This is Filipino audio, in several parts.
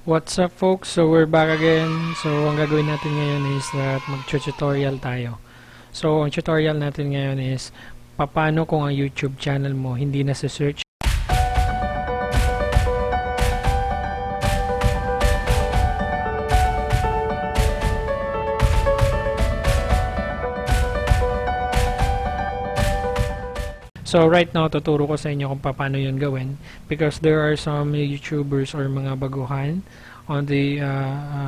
What's up folks? So we're back again. So ang gagawin natin ngayon is that mag-tutorial tayo. So ang tutorial natin ngayon is paano kung ang YouTube channel mo hindi na sa search. So right now tuturo ko sa inyo kung paano 'yun gawin because there are some YouTubers or mga baguhan on the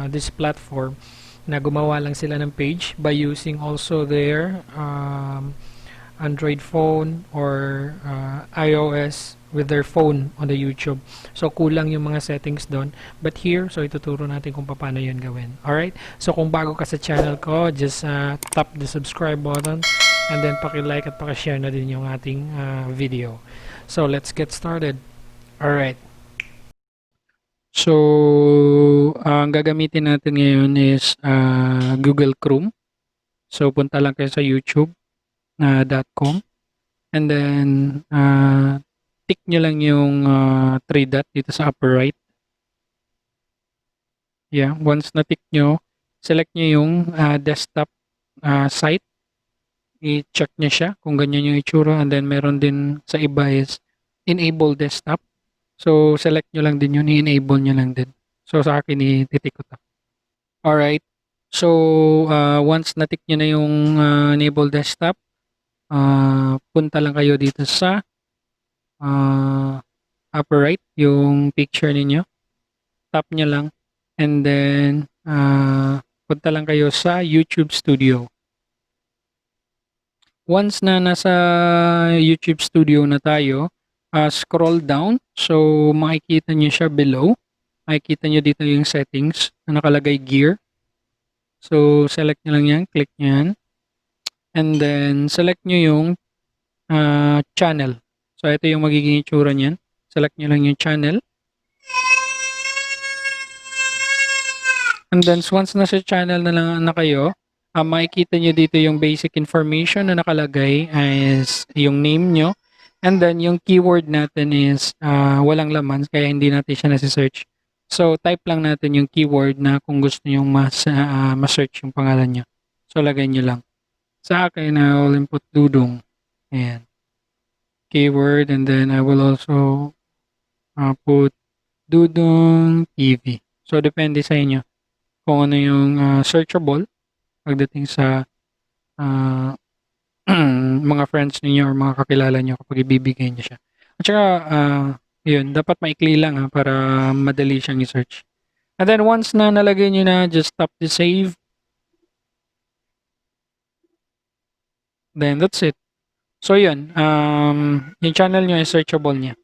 this platform na gumawa lang sila ng page by using also their Android phone or iOS with their phone on the YouTube. So kulang yung mga settings doon. But here, so ituturo natin kung paano 'yun gawin. Alright? So kung bago ka sa channel ko, just tap the subscribe button and then paki-like at paki-share na din yung ating video. So let's get started. Alright. So ang gagamitin natin ngayon is Google Chrome. So punta lang kayo sa youtube.com and then tick nyo lang yung 3 dot dito sa upper right. Yeah, once na tick nyo, select nyo yung desktop site. I-check nyo siya kung ganyan yung itsura, and then meron din sa iba is enable desktop. So select nyo lang din yun, i-enable nyo lang din. So sa akin i-tick ko to. Alright, so once na-tick nyo na yung enable desktop, punta lang kayo dito sa upper right, yung picture ninyo. Tap nyo lang, and then punta lang kayo sa YouTube Studio. Once na nasa YouTube Studio na tayo, scroll down. So, makikita nyo siya below. Makikita nyo dito yung settings na nakalagay gear. So, select nyo lang yan. Click nyo yan. And then, select nyo yung channel. So, ito yung magiging itsura nyan. Select nyo lang yung channel. And then, once nasa channel na lang na kayo, makikita nyo dito yung basic information na nakalagay is yung name nyo. And then, yung keyword natin is walang laman, kaya hindi natin siya nasi-search. So, type lang natin yung keyword na kung gusto nyo ma-search yung pangalan nyo. So, lagay nyo lang. Sa akin, I will input Dudong. Ayan. Keyword, and then I will also put Dudong TV. So, depende sa inyo kung ano yung searchable pagdating sa mga friends niyo or mga kakilala niyo kapag ibibigay niyo siya. At saka, yun, dapat maikli lang para madali siyang i-search. And then once na nalagay niyo na, just tap the save. Then that's it. So yun, yung channel niyo is searchable niya.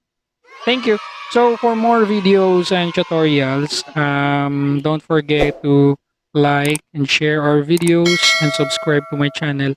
Thank you. So for more videos and tutorials, don't forget to like and share our videos and subscribe to my channel